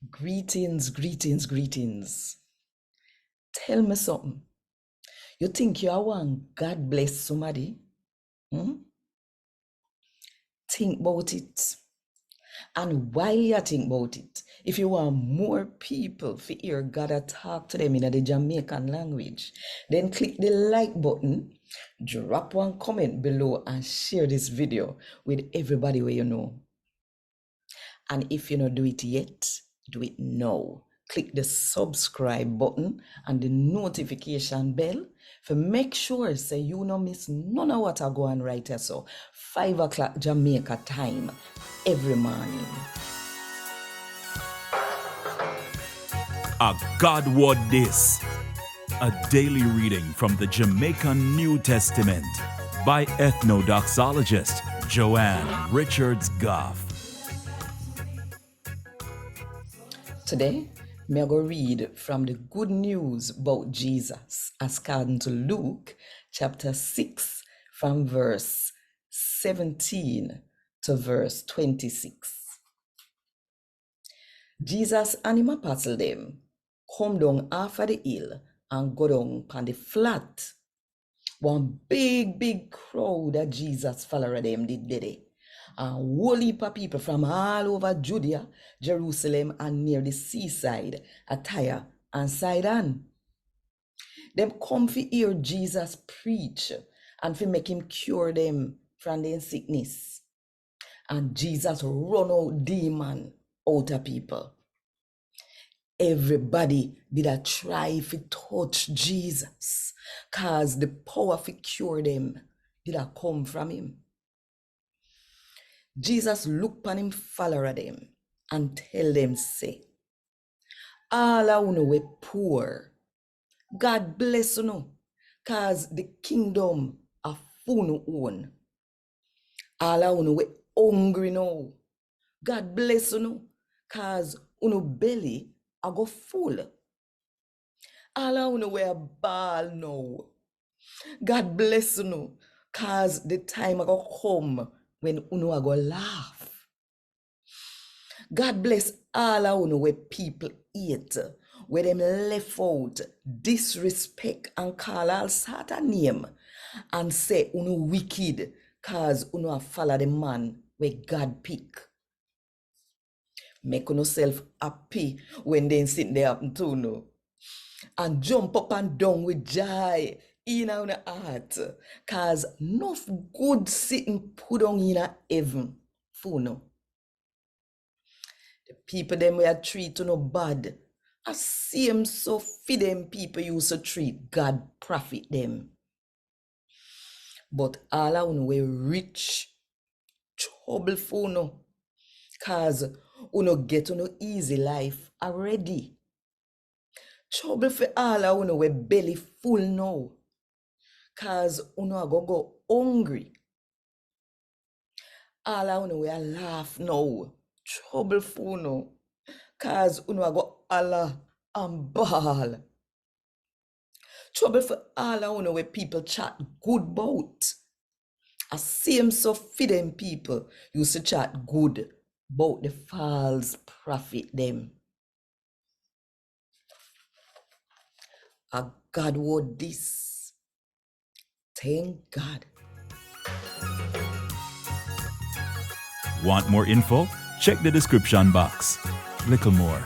Greetings, greetings, greetings. Tell me something. You think you are one God bless somebody? Hmm? Think about it. And while you think about it, if you want more people to hear God talk to them in the Jamaican language, then click the like button, drop one comment below, and share this video with everybody where you know. And if you don't do it yet, do it now. Click the subscribe button and the notification bell for make sure so you don't miss none of what I go on right here. So 5 o'clock Jamaica time every morning. A God Word This, a daily reading from the Jamaican New Testament by Ethnodoxologist Joanne Richards Goffe. Today, me go read from the good news about Jesus according to Luke chapter 6 from verse 17 to verse 26. Jesus and him apostle them come down off of the hill and go down on the flat. One big crowd that Jesus follower them did there. And whole heap of people from all over Judea, Jerusalem, and near the seaside, Tyre and Sidon. Them come to hear Jesus preach and to make him cure them from their sickness. And Jesus run out demon out of people. Everybody did a try to touch Jesus, cause the power to cure them did a come from him. Jesus look upon him, follower them, and tell them, say, all I wanna we poor. God bless you, cause the kingdom of unu own. All I wanna we hungry now. God bless you, cause unu belly I go full. All I wanna we a ball now. God bless you, cause the time I go come when unu a go laugh. God bless all of unu where people eat, where them left out, disrespect and call all sort of name and say unu wicked cause unu a follow the man where God pick. Make unu self happy when they sit there happen to unu. And jump up and down with joy in our heart cause enough good sitting put on in heaven for unu. People them we are treat no bad. I see them so for them people used to treat God profit them. But all I know we rich trouble for no. Cause uno get no easy life already. Trouble for all I know we belly full now. Cause uno go hungry. All I know we a laugh now. Trouble for no. Cause uno go Allah and ball. Trouble for all I know where people chat good about. I see them so for them people used to chat good about the false prophet them. A God word this. Thank God. Want more info? Check the description box. Little more.